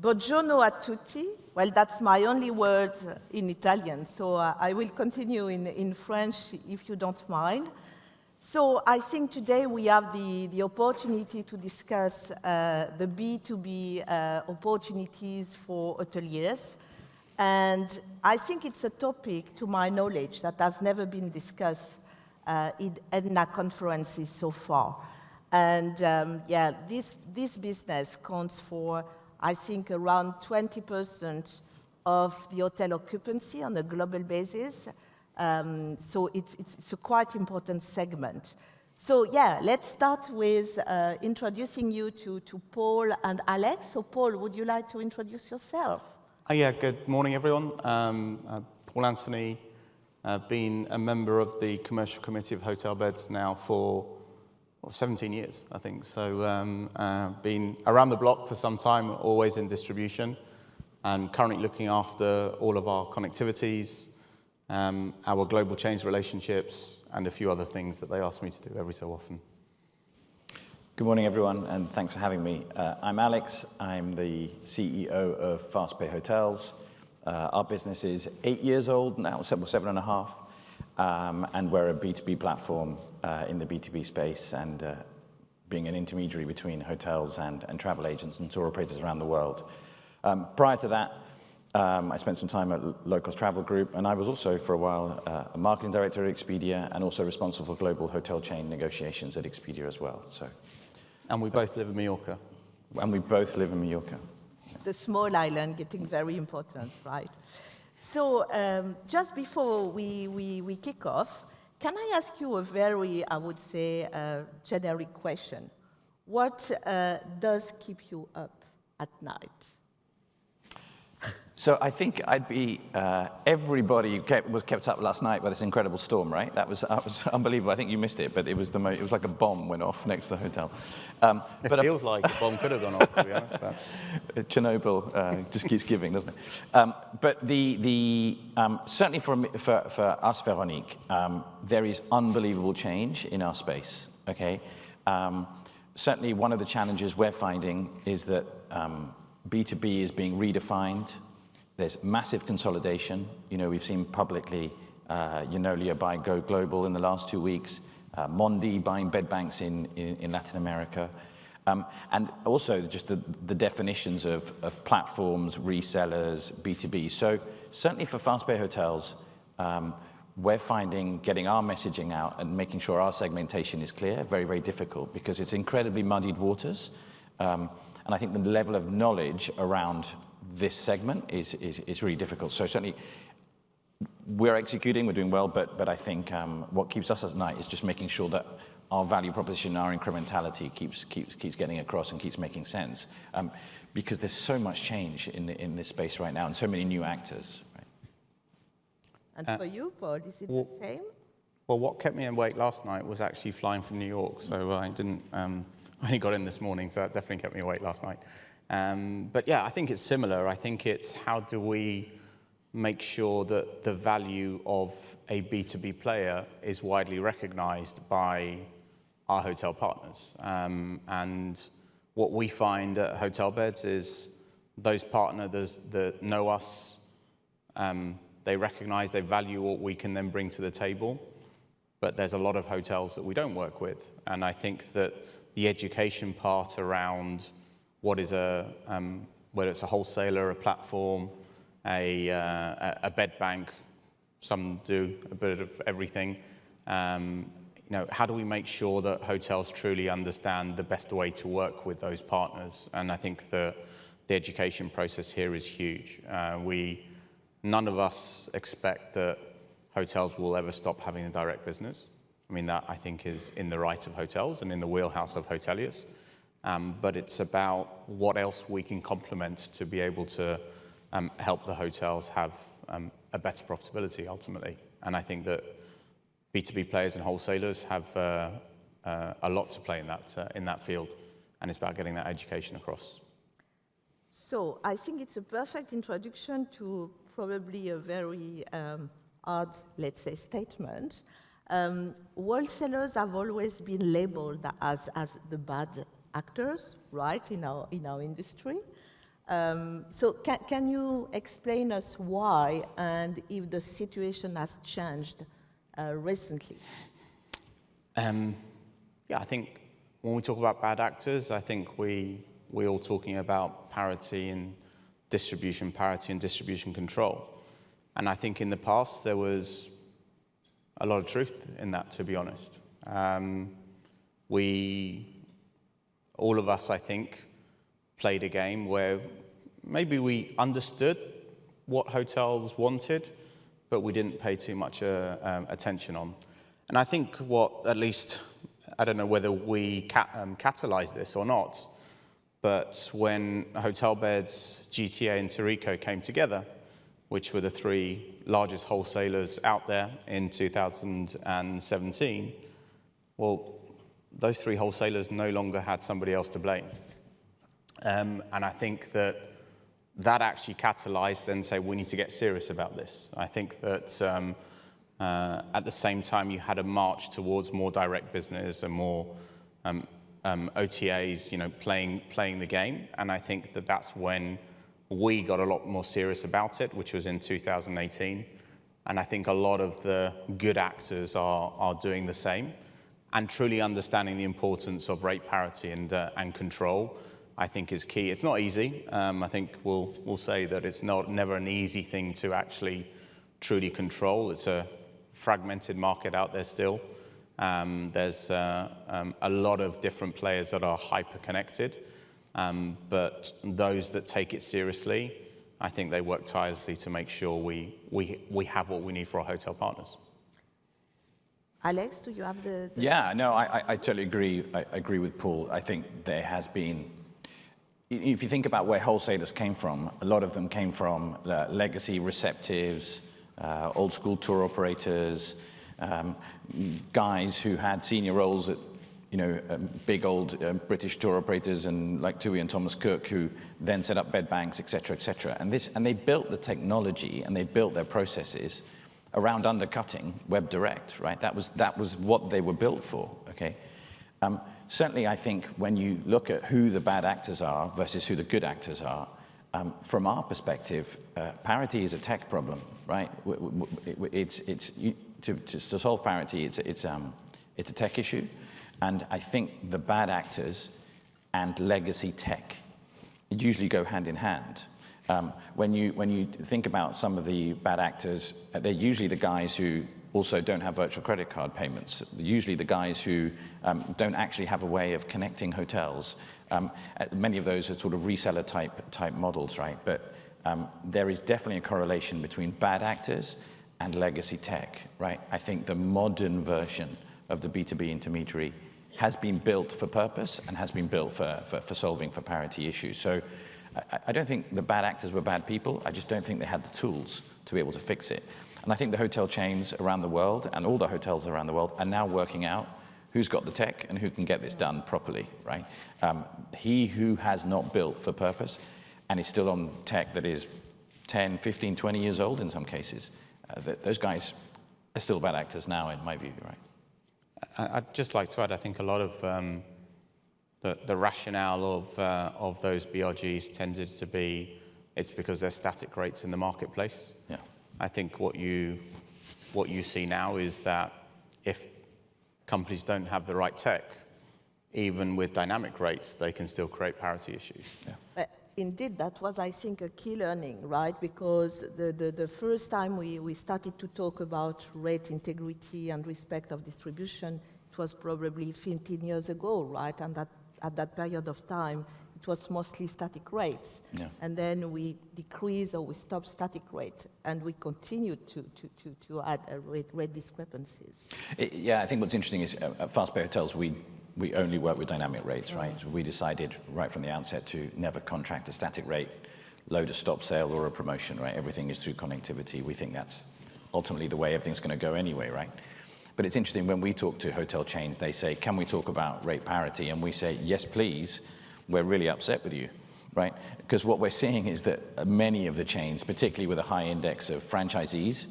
Buongiorno a tutti. Well, that's my only word in Italian, so I will continue in French if you don't mind. So I think today we have the opportunity to discuss the B2B opportunities for hoteliers. And I think it's a topic, to my knowledge, that has never been discussed in EDNA conferences so far. And this business counts for, I think, around 20% of the hotel occupancy on a global basis. So it's a quite important segment. So let's start with introducing you to Paul and Alex. So Paul, would you like to introduce yourself? Good morning, everyone. Paul Anthony, been a member of the Commercial Committee of Hotel Beds now for 17 years, I think. So been around the block for some time, always in distribution, and currently looking after all of our connectivities, our global change relationships, and a few other things that they ask me to do every so often. Good morning, everyone, and thanks for having me. I'm Alex. I'm the CEO of FastPay Hotels. Our business is 8 years old now, 7.5, and we're a B2B platform in the B2B space, and being an intermediary between hotels and travel agents and tour operators around the world. Prior to that, I spent some time at Low-Cost Travel Group, and I was also, for a while, a marketing director at Expedia, and also responsible for global hotel chain negotiations at Expedia as well. And we both live in Mallorca. And we both live in Mallorca. The small island getting very important, right? So just before we kick off, can I ask you a very, I would say, generic question? What does keep you up at night? So I think I'd be, everybody was kept up last night by this incredible storm, right? That was unbelievable. I think you missed it, but it was it was like a bomb went off next to the hotel. It feels like a bomb could have gone off, to be honest. But Chernobyl just keeps giving, doesn't it? But certainly for us, Veronique, there is unbelievable change in our space, okay? Certainly one of the challenges we're finding is that B2B is being redefined. There's massive consolidation. You know, we've seen publicly Yonolia buy Go Global in the last 2 weeks, Mondi buying bed banks in Latin America. And also just the definitions of platforms, resellers, B2B. So certainly for FastPay Hotels, we're finding getting our messaging out and making sure our segmentation is clear, very, very difficult, because it's incredibly muddied waters. And I think the level of knowledge around this segment is really difficult. So certainly we're executing, we're doing well, but I think what keeps us at night is just making sure that our value proposition, our incrementality keeps getting across and keeps making sense. Because there's so much change in this space right now and so many new actors. Right? And for you, Paul, is it the same? Well, what kept me awake last night was actually flying from New York, so I didn't. I only got in this morning, so that definitely kept me awake last night. But yeah, I think it's similar. I think it's how do we make sure that the value of a B2B player is widely recognized by our hotel partners. And what we find at Hotel Beds is those partners that know us, they recognize, they value what we can then bring to the table. But there's a lot of hotels that we don't work with. And I think that the education part around what is whether it's a wholesaler, a platform, a bed bank, some do a bit of everything. How do we make sure that hotels truly understand the best way to work with those partners? And I think the education process here is huge. None of us expect that hotels will ever stop having a direct business. I mean, that I think is in the right of hotels and in the wheelhouse of hoteliers. But it's about what else we can complement to be able to help the hotels have a better profitability ultimately. And I think that B2B players and wholesalers have a lot to play in that field, and it's about getting that education across. So I think it's a perfect introduction to probably a very odd, let's say, statement. Wholesalers have always been labeled as the bad actors, right, in our industry. So can you explain us why and if the situation has changed recently? Yeah, I think when we talk about bad actors, I think we're all talking about parity and distribution control. And I think in the past there was a lot of truth in that, to be honest. All of us, I think, played a game where maybe we understood what hotels wanted, but we didn't pay too much attention on. And I think at least, I don't know whether we catalyzed this or not, but when Hotelbeds, GTA, and Tarico came together, which were the three largest wholesalers out there in 2017, well, those three wholesalers no longer had somebody else to blame. And I think that actually catalyzed then say we need to get serious about this. I think that at the same time you had a march towards more direct business and more OTAs, playing the game. And I think that that's when we got a lot more serious about it, which was in 2018. And I think a lot of the good actors are doing the same and truly understanding the importance of rate parity and control, I think is key. It's not easy. I think we'll say that it's never an easy thing to actually truly control. It's a fragmented market out there still. There's a lot of different players that are hyper-connected, but those that take it seriously, I think they work tirelessly to make sure we have what we need for our hotel partners. Alex, do you have the... Yeah, no, I totally agree. I agree with Paul. I think there has been, if you think about where wholesalers came from, a lot of them came from legacy receptives, old school tour operators, guys who had senior roles at, big old British tour operators and like TUI and Thomas Cook, who then set up bed banks, et cetera, et cetera. And they built the technology and they built their processes around undercutting web direct, right? That was what they were built for, okay? Certainly, I think when you look at who the bad actors are versus who the good actors are, from our perspective, parity is a tech problem, right? To solve parity, it's a tech issue, and I think the bad actors and legacy tech usually go hand in hand. When you think about some of the bad actors, they're usually the guys who also don't have virtual credit card payments. They're usually the guys who don't actually have a way of connecting hotels. Many of those are sort of reseller type models, right? But there is definitely a correlation between bad actors and legacy tech, right? I think the modern version of the B2B intermediary has been built for purpose and has been built for solving for parity issues. So I don't think the bad actors were bad people. I just don't think they had the tools to be able to fix it. And I think the hotel chains around the world and all the hotels around the world are now working out who's got the tech and who can get this done properly, right? He who has not built for purpose and is still on tech that is 10, 15, 20 years old in some cases, those guys are still bad actors now, in my view, right? I'd just like to add, I think a lot of the rationale of those BRGs tended to be, it's because there's static rates in the marketplace. Yeah. I think what you see now is that if companies don't have the right tech, even with dynamic rates, they can still create parity issues. Yeah. Indeed, that was, I think, a key learning, right? Because the first time we started to talk about rate integrity and respect of distribution, it was probably 15 years ago, right? And at that period of time, it was mostly static rates. Yeah. And then we decreased or we stopped static rate, and we continued to add rate discrepancies. Yeah, I think what's interesting is at Fastpay Hotels, we only work with dynamic rates, right? So we decided right from the outset to never contract a static rate, load a stop sale or a promotion, right? Everything is through connectivity. We think that's ultimately the way everything's going to go anyway, right? But it's interesting, when we talk to hotel chains, they say, can we talk about rate parity? And we say, yes, please. We're really upset with you, right? Because what we're seeing is that many of the chains, particularly with a high index of franchisees,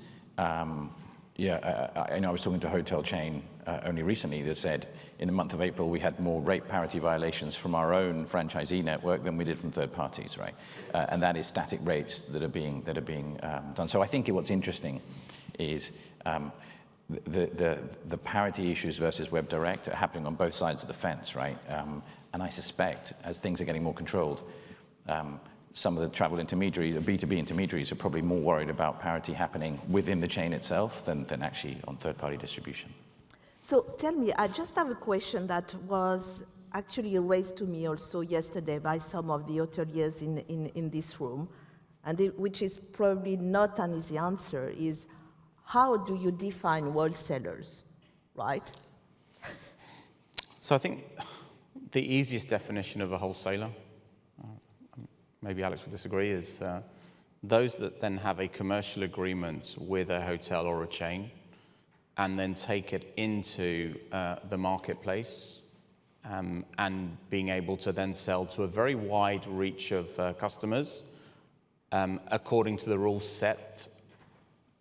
I was talking to a hotel chain only recently that said in the month of April we had more rate parity violations from our own franchisee network than we did from third parties, right? And that is static rates that are being done. So I think what's interesting is the parity issues versus web direct are happening on both sides of the fence, right? And I suspect as things are getting more controlled, some of the travel intermediaries, or B2B intermediaries, are probably more worried about parity happening within the chain itself than actually on third-party distribution. So tell me, I just have a question that was actually raised to me also yesterday by some of the hoteliers in this room, and which is probably not an easy answer, is how do you define wholesalers, right? So I think the easiest definition of a wholesaler, maybe Alex would disagree, is those that then have a commercial agreement with a hotel or a chain and then take it into the marketplace and being able to then sell to a very wide reach of customers according to the rules set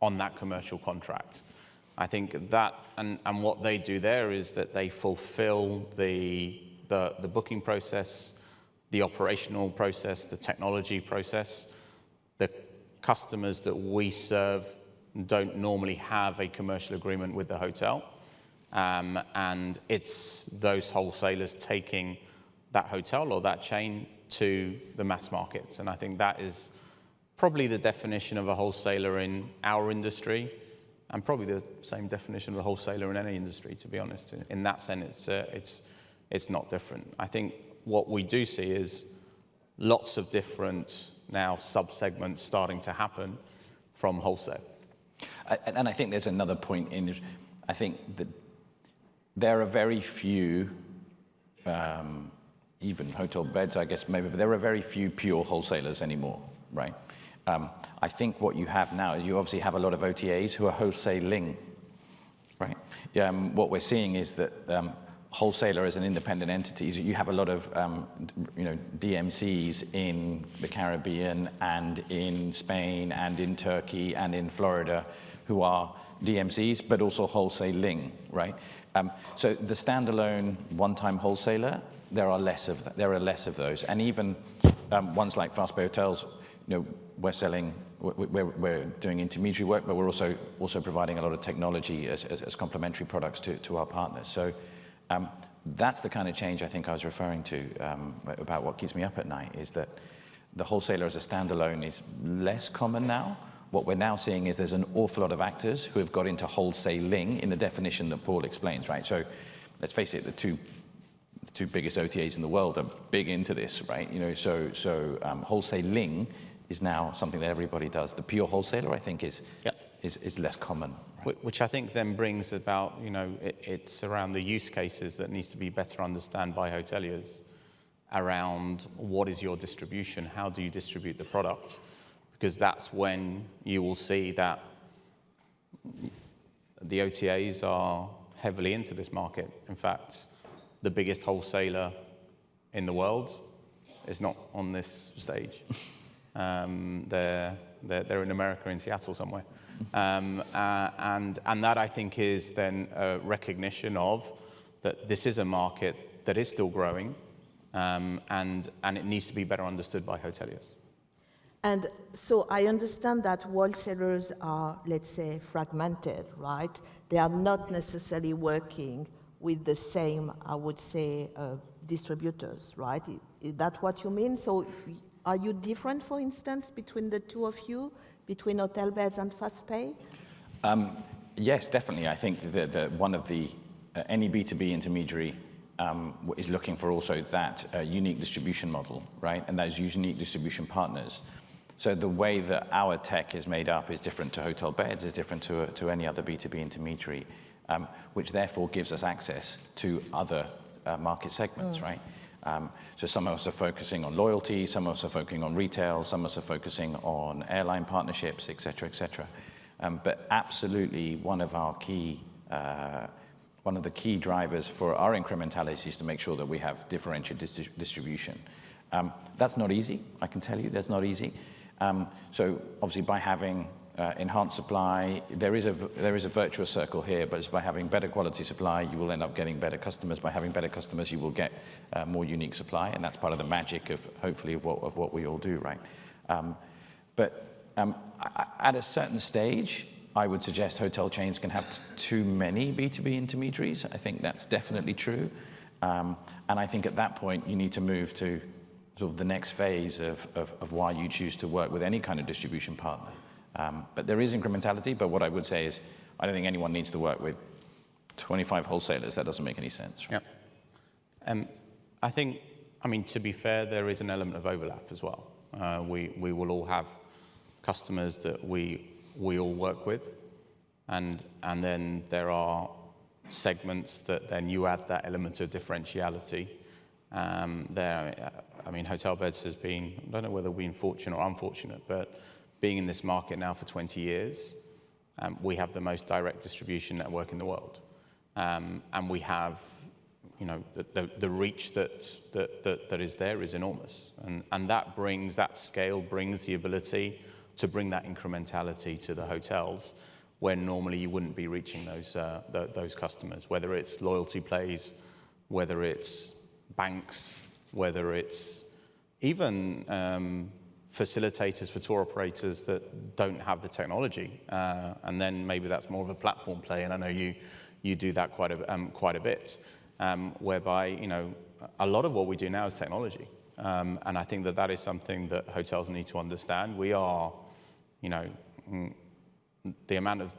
on that commercial contract. I think that, and what they do there is that they fulfill the booking process, the operational process, the technology process. The customers that we serve don't normally have a commercial agreement with the hotel. And it's those wholesalers taking that hotel or that chain to the mass markets. And I think that is probably the definition of a wholesaler in our industry, and probably the same definition of a wholesaler in any industry, to be honest. In that sense, it's not different. I think what we do see is lots of different now sub-segments starting to happen from wholesale. And I think there's another point in it. I think that there are very few, even hotel beds, I guess maybe, but there are very few pure wholesalers anymore, right? I think what you have now is you obviously have a lot of OTAs who are wholesaling, right? What we're seeing is that wholesaler as an independent entity, you have a lot of DMCs in the Caribbean and in Spain and in Turkey and in Florida who are DMCs, but also wholesaling, right? So the standalone one-time wholesaler, there are less of those, and even ones like Fast Bay Hotels, we're selling, we're doing intermediary work, but we're also providing a lot of technology as complementary products to our partners. So that's the kind of change I think I was referring to about what keeps me up at night, is that the wholesaler as a standalone is less common now. What we're now seeing is there's an awful lot of actors who have got into wholesaling in the definition that Paul explains, right? So let's face it, the two biggest OTAs in the world are big into this, right? So wholesaling is now something that everybody does. The pure wholesaler, I think, is less common. Right? Which I think then brings about, it's around the use cases that needs to be better understood by hoteliers around what is your distribution, how do you distribute the product? Because that's when you will see that the OTAs are heavily into this market. In fact, the biggest wholesaler in the world is not on this stage. They're in America, in Seattle somewhere. And that, I think, is then a recognition of that this is a market that is still growing, and it needs to be better understood by hoteliers. And so I understand that wholesalers are, let's say, fragmented, right? They are not necessarily working with the same, I would say, distributors, right? Is that what you mean? So are you different, for instance, between the two of you, between Hotel Beds and FastPay? Yes, definitely. I think that one of the, any B2B intermediary is looking for also that unique distribution model, right? And those unique distribution partners. So the way that our tech is made up is different to Hotel Beds, is different to any other B2B intermediary, which therefore gives us access to other market segments, right? So some of us are focusing on loyalty, some of us are focusing on retail, some of us are focusing on airline partnerships, et cetera, et cetera. But absolutely one of the key drivers for our incrementality is to make sure that we have differentiated distribution. That's not easy, I can tell you, that's not easy. So obviously by having enhance supply. There is a virtuous circle here, but it's by having better quality supply, you will end up getting better customers. By having better customers, you will get more unique supply, and that's part of the magic of, hopefully, of what we all do, right? At a certain stage, I would suggest hotel chains can have too many B2B intermediaries. I think that's definitely true. And I think at that point, you need to move to sort of the next phase of why you choose to work with any kind of distribution partner. But there is incrementality, but what I would say is, I don't think anyone needs to work with 25 wholesalers. That doesn't make any sense. Right? Yeah. I think, I mean, to be fair, there is an element of overlap as well. We will all have customers that we all work with, and then there are segments that then you add that element of differentiality. I mean, Hotel Beds has been, I don't know whether we've been fortunate or unfortunate, but being in this market now for 20 years, we have the most direct distribution network in the world. And we have, you know, the reach that is there is enormous. And that scale brings the ability to bring that incrementality to the hotels, where normally you wouldn't be reaching those customers, whether it's loyalty plays, whether it's banks, whether it's even facilitators for tour operators that don't have the technology, and then maybe that's more of a platform play. And I know you do that quite a bit, whereby, you know, a lot of what we do now is technology, and I think that is something that hotels need to understand. We are, you know, the amount of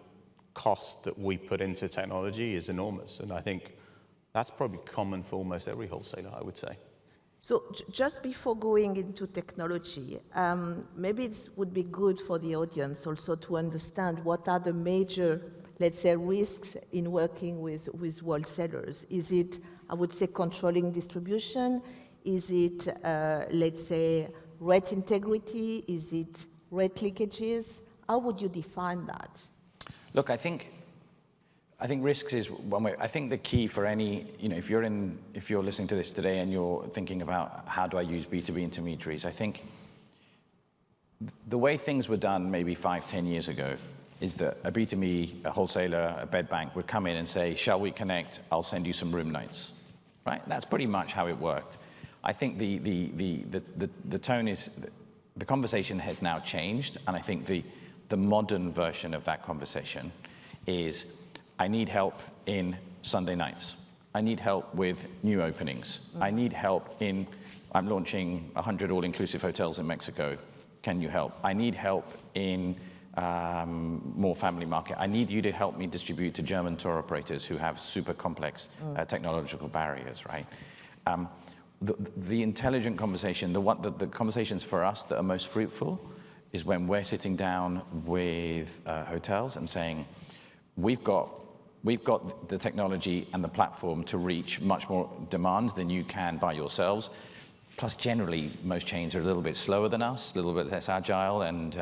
cost that we put into technology is enormous, and I think that's probably common for almost every wholesaler, I would say. So just before going into technology, maybe it would be good for the audience also to understand what are the major, let's say, risks in working with wholesalers. Is it, I would say, controlling distribution? Is it, let's say, rate integrity? Is it rate leakages? How would you define that? Look, I think risks is one way. I think the key for any, you know, if you're listening to this today and you're thinking about how do I use B2B intermediaries, I think the way things were done maybe 5-10 years ago is that a B2B, a wholesaler, a bed bank would come in and say, shall we connect? I'll send you some room nights, right? That's pretty much how it worked. I think the tone is, the conversation has now changed, and I think the modern version of that conversation is, I need help in Sunday nights. I need help with new openings. I need help in, I'm launching 100 all-inclusive hotels in Mexico. Can you help? I need help in more family market. I need you to help me distribute to German tour operators who have super complex technological barriers, right? The intelligent conversation, the conversations for us that are most fruitful is when we're sitting down with hotels and saying, we've got the technology and the platform to reach much more demand than you can by yourselves. Plus, generally, most chains are a little bit slower than us, a little bit less agile, and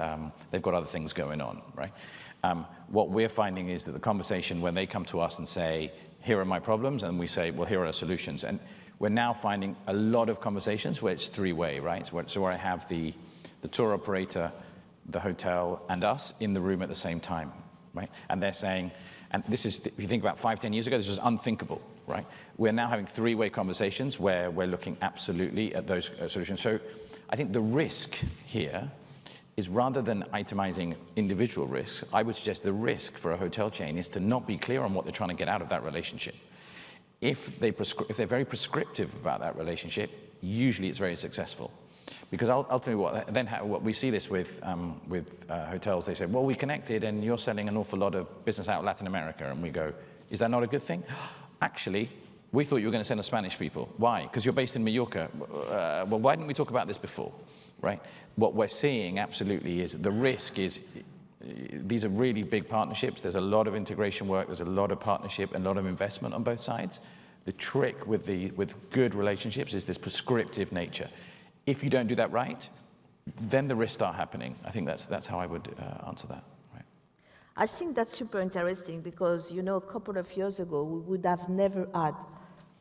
they've got other things going on, right? What we're finding is that the conversation, when they come to us and say, here are my problems, and we say, well, here are our solutions. And we're now finding a lot of conversations where it's three-way, right? So where I have the tour operator, the hotel, and us in the room at the same time, right? And they're saying, and this is, if you think about 5-10 years ago, this was unthinkable, right? We're now having three-way conversations where we're looking absolutely at those solutions. So I think the risk here is, rather than itemizing individual risks, I would suggest the risk for a hotel chain is to not be clear on what they're trying to get out of that relationship. If they're very prescriptive about that relationship, usually it's very successful. Because I'll tell you what we see this with hotels. They say, well, we connected and you're selling an awful lot of business out of Latin America. And we go, is that not a good thing? Actually, we thought you were going to send us Spanish people. Why? Because you're based in Mallorca. Well, why didn't we talk about this before, right? What we're seeing absolutely is the risk is, these are really big partnerships. There's a lot of integration work. There's a lot of partnership and a lot of investment on both sides. The trick with good relationships is this prescriptive nature. If you don't do that right, then the risks start happening. I think that's how I would answer that. Right. I think that's super interesting because, you know, a couple of years ago, we would have never had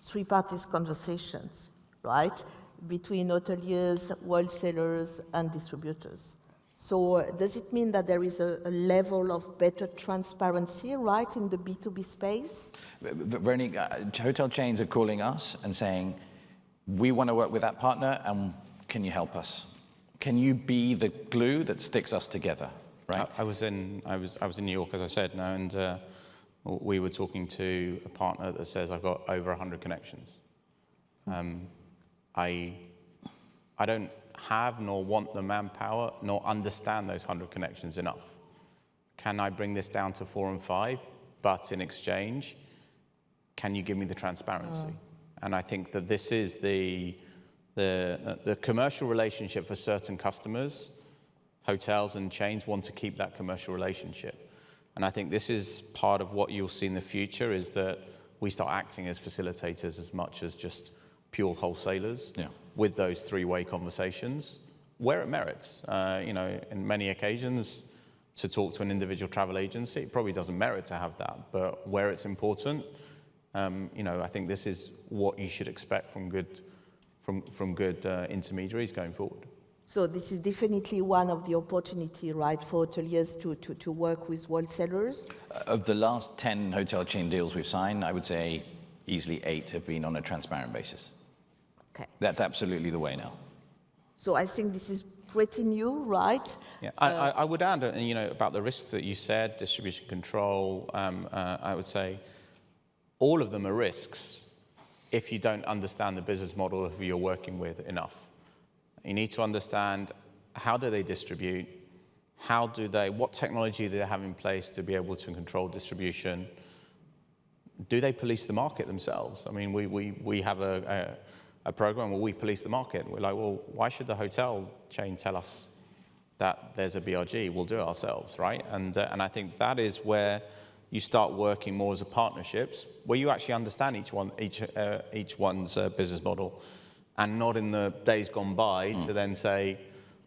three-parties conversations, right, between hoteliers, wholesalers, and distributors. So does it mean that there is a level of better transparency, right, in the B2B space? Veronique, hotel chains are calling us and saying, we want to work with that partner, and can you help us? Can you be the glue that sticks us together, right? I was in New York, as I said, now, and we were talking to a partner that says, I've got over 100 connections. I don't have nor want the manpower nor understand those 100 connections enough. Can I bring this down to 4 and 5? But in exchange, can you give me the transparency? And I think that this is the commercial relationship for certain customers. Hotels and chains want to keep that commercial relationship. And I think this is part of what you'll see in the future, is that we start acting as facilitators as much as just pure wholesalers with those three-way conversations where it merits. In many occasions, to talk to an individual travel agency, it probably doesn't merit to have that. But where it's important, I think this is what you should expect from good intermediaries going forward. So this is definitely one of the opportunity, right, for hoteliers to work with wholesalers? Of the last 10 hotel chain deals we've signed, I would say easily 8 have been on a transparent basis. Okay. That's absolutely the way now. So I think this is pretty new, right? Yeah, I would add, about the risks that you said, distribution control, I would say all of them are risks if you don't understand the business model of who you're working with enough. You need to understand, how do they distribute? What technology do they have in place to be able to control distribution? Do they police the market themselves? I mean, we have a program where we police the market. We're like, well, why should the hotel chain tell us that there's a BRG? We'll do it ourselves, right? And I think that is where you start working more as a partnerships, where you actually understand each one's business model, and not in the days gone by to then say,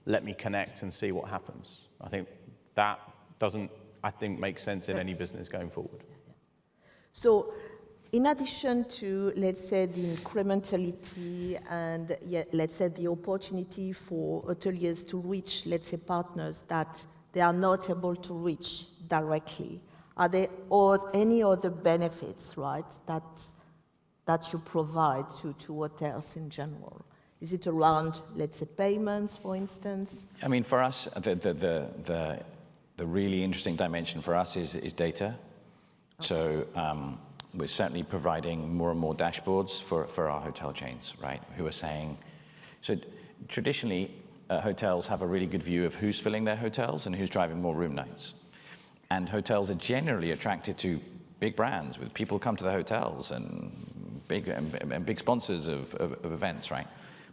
let me connect and see what happens. I think that doesn't, make sense in any business going forward. So in addition to, let's say, the incrementality and, let's say, the opportunity for hoteliers to reach, let's say, partners that they are not able to reach directly, are there any other benefits, right, that you provide to hotels in general? Is it around, let's say, payments, for instance? I mean, for us, the really interesting dimension for us is data. Okay. So we're certainly providing more and more dashboards for our hotel chains, right? Who are saying, so traditionally, hotels have a really good view of who's filling their hotels and who's driving more room nights. And hotels are generally attracted to big brands, with people come to the hotels and big sponsors of events, right?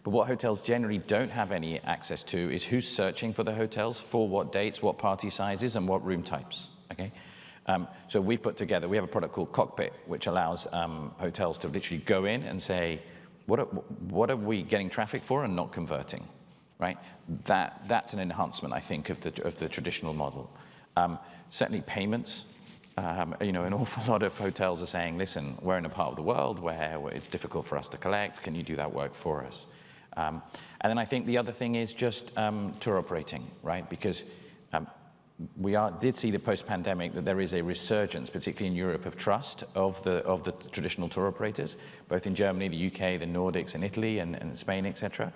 But what hotels generally don't have any access to is who's searching for the hotels, for what dates, what party sizes, and what room types, okay? So we have a product called Cockpit, which allows hotels to literally go in and say, what are we getting traffic for and not converting, right? That's an enhancement, I think, of the traditional model. Certainly payments. An awful lot of hotels are saying, listen, we're in a part of the world where it's difficult for us to collect. Can you do that work for us? And then I think the other thing is just tour operating, right? Because we did see the post-pandemic that there is a resurgence, particularly in Europe, of trust of the traditional tour operators, both in Germany, the UK, the Nordics, and Italy, and Spain, etc.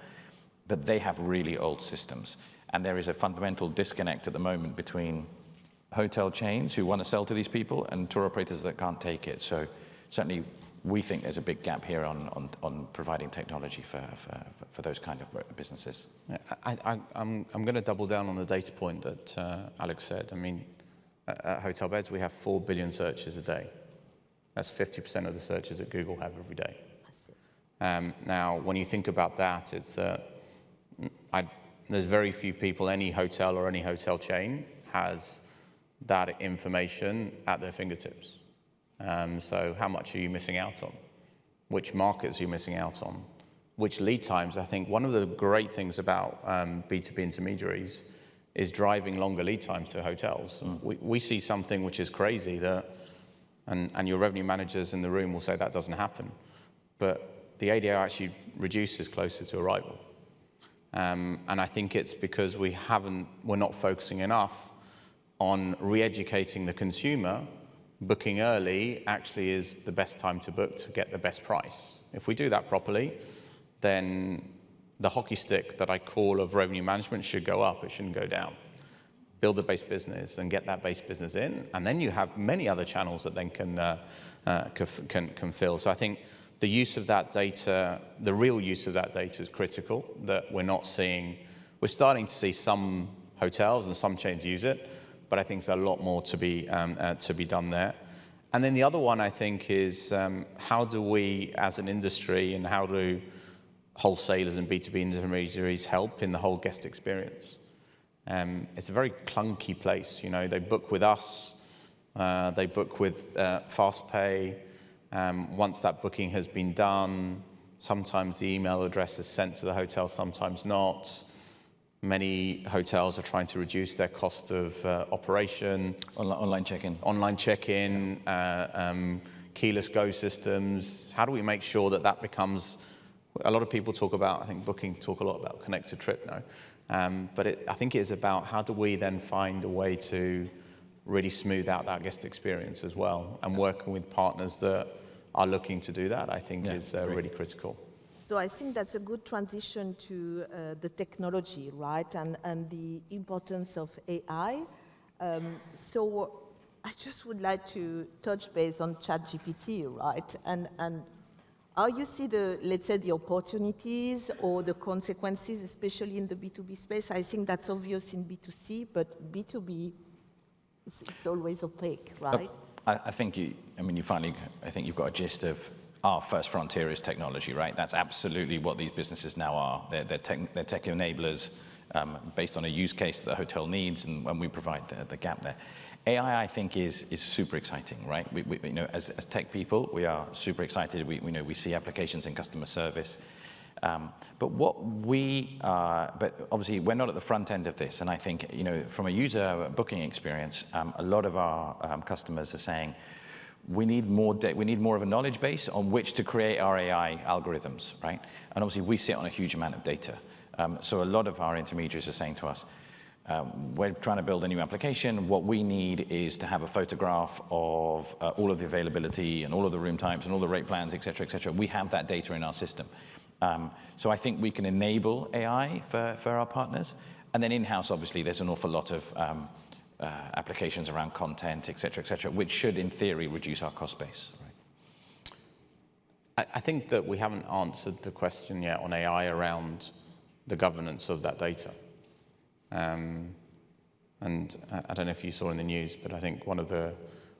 But they have really old systems. And there is a fundamental disconnect at the moment between hotel chains who want to sell to these people and tour operators that can't take it. So certainly we think there's a big gap here on providing technology for those kind of businesses. Yeah, I'm going to double down on the data point that Alex said. I mean, at Hotel Beds, we have 4 billion searches a day. That's 50% of the searches that Google have every day. Now, when you think about that, it's there's very few people, any hotel or any hotel chain has that information at their fingertips. So how much are you missing out on? Which markets are you missing out on? Which lead times? I think one of the great things about B2B intermediaries is driving longer lead times to hotels. We see something which is crazy that, and your revenue managers in the room will say that doesn't happen, but the ADO actually reduces closer to arrival. And I think it's because we're not focusing enough on re-educating the consumer. Booking early actually is the best time to book to get the best price. If we do that properly, then the hockey stick that I call of revenue management should go up, it shouldn't go down. Build a base business and get that base business in, and then you have many other channels that then can fill. So I think the use of that data, the real use of that data is critical, that we're not seeing. We're starting to see some hotels and some chains use it, but I think there's a lot more to be done there. And then the other one, I think, is how do we, as an industry, and how do wholesalers and B2B intermediaries help in the whole guest experience? It's a very clunky place. You know, they book with us, they book with FastPay. Once that booking has been done, sometimes the email address is sent to the hotel, sometimes not. Many hotels are trying to reduce their cost of operation. Online check-in. Online check-in, keyless go systems. How do we make sure that that becomes, a lot of people talk about, I think Booking talk a lot about connected trip now. But I think it is about how do we then find a way to really smooth out that guest experience as well. And working with partners that are looking to do that, I think is really critical. So I think that's a good transition to the technology, right? And the importance of AI. So I just would like to touch base on ChatGPT, right? And how you see let's say, the opportunities or the consequences, especially in the B2B space. I think that's obvious in B2C, but B2B, it's always opaque, right? I think I think you've got a gist of our first frontier is technology, right? That's absolutely what these businesses now are. They're tech enablers based on a use case that the hotel needs, and when we provide the gap there. AI, I think, is super exciting, right? We you know, as tech people, we are super excited. We see applications in customer service. But obviously we're not at the front end of this. And I think, you know, from a user booking experience, a lot of our customers are saying, we need more of a knowledge base on which to create our AI algorithms, right? And obviously we sit on a huge amount of data. So a lot of our intermediaries are saying to us, we're trying to build a new application. What we need is to have a photograph of all of the availability and all of the room types and all the rate plans, et cetera, et cetera. We have that data in our system. So I think we can enable AI for our partners. And then in-house, obviously, there's an awful lot of applications around content, et cetera, which should, in theory, reduce our cost base. Right? I think that we haven't answered the question yet on AI around the governance of that data. And I don't know if you saw in the news, but I think one of the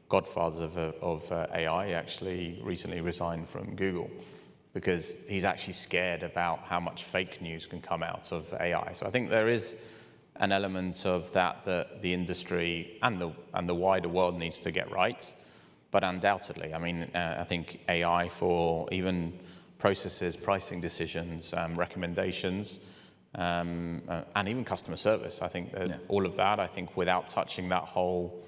godfathers of AI actually recently resigned from Google because he's actually scared about how much fake news can come out of AI. So I think there is an element of that the industry and the wider world needs to get right. But undoubtedly, I mean, I think AI for even processes, pricing decisions, recommendations, and even customer service. I think that all of that, I think without touching that whole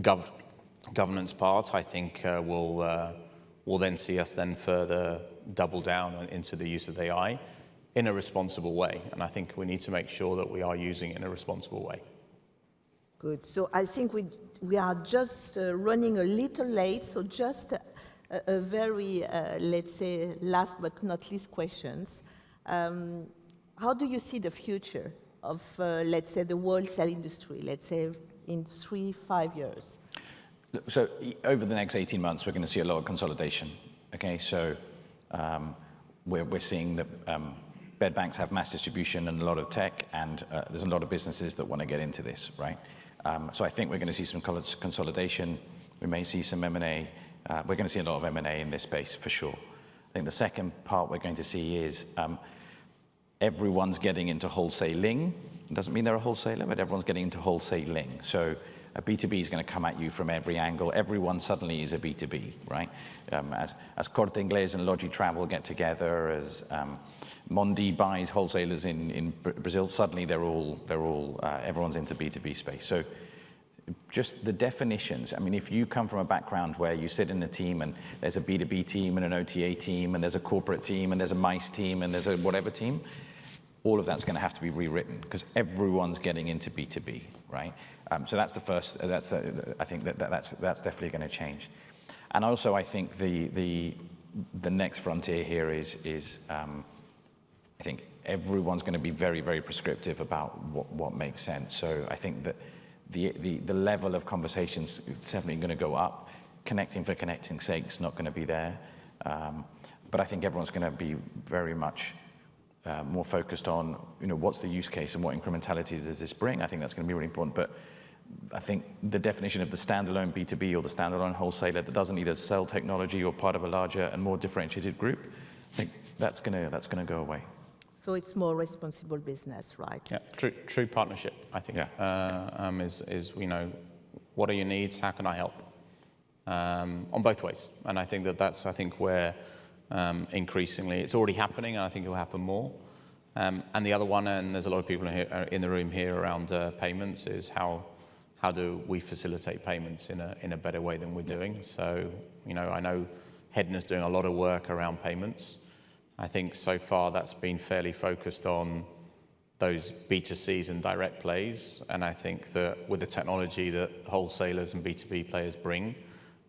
governance part, I think will then see us then further double down into the use of AI in a responsible way. And I think we need to make sure that we are using it in a responsible way. Good. So I think we are just running a little late. So just a very, let's say, last but not least questions. How do you see the future of, let's say, the wholesale industry, let's say, in 3-5 years? So over the next 18 months, we're going to see a lot of consolidation. Okay, so we're seeing that bed banks have mass distribution and a lot of tech, and there's a lot of businesses that want to get into this, right? So I think we're going to see some consolidation. We may see some M&A. We're going to see a lot of M&A in this space for sure. I think the second part we're going to see is everyone's getting into wholesaling. It doesn't mean they're a wholesaler, but everyone's getting into wholesaling. So a B2B is going to come at you from every angle. Everyone suddenly is a B2B, right? As Corte Inglés and Logi Travel get together, as Mondi buys wholesalers in Brazil, suddenly everyone's into B2B space. So just the definitions. I mean, if you come from a background where you sit in a team and there's a B2B team and an OTA team and there's a corporate team and there's a MICE team and there's a whatever team, all of that's going to have to be rewritten because everyone's getting into B2B, right? So that's the first. I think that's definitely going to change. And also, I think the next frontier here is I think everyone's going to be very, very prescriptive about what makes sense. So I think that the level of conversations is definitely going to go up. Connecting for connecting's sake is not going to be there. But I think everyone's going to be very much more focused on, what's the use case and what incrementality does this bring? I think that's going to be really important. But I think the definition of the standalone B2B or the standalone wholesaler that doesn't either sell technology or part of a larger and more differentiated group, I think that's going to go away. So it's more responsible business, right? Yeah, true partnership, I think, is what are your needs? How can I help? On both ways. And I think that's where increasingly, it's already happening, and I think it will happen more. And the other one, and there's a lot of people in the room here around payments, is how do we facilitate payments in a better way than we're doing? So, I know Hedna's doing a lot of work around payments. I think so far that's been fairly focused on those B2Cs and direct plays. And I think that with the technology that wholesalers and B2B players bring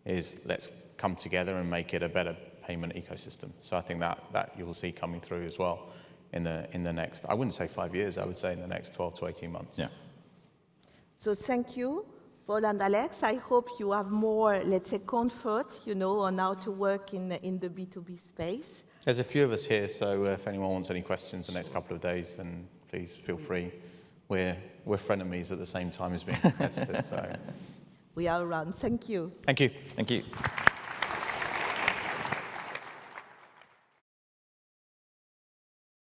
is let's come together and make it a better payment ecosystem. So I think that you'll see coming through as well in the next, I wouldn't say 5 years, I would say in the next 12 to 18 months. Yeah. So thank you, Paul and Alex. I hope you have more, let's say, comfort, on how to work in the B2B space. There's a few of us here, so if anyone wants any questions the next couple of days, then please feel free. We're frenemies at the same time as being competitors. So we are around. Thank you. Thank you. Thank you.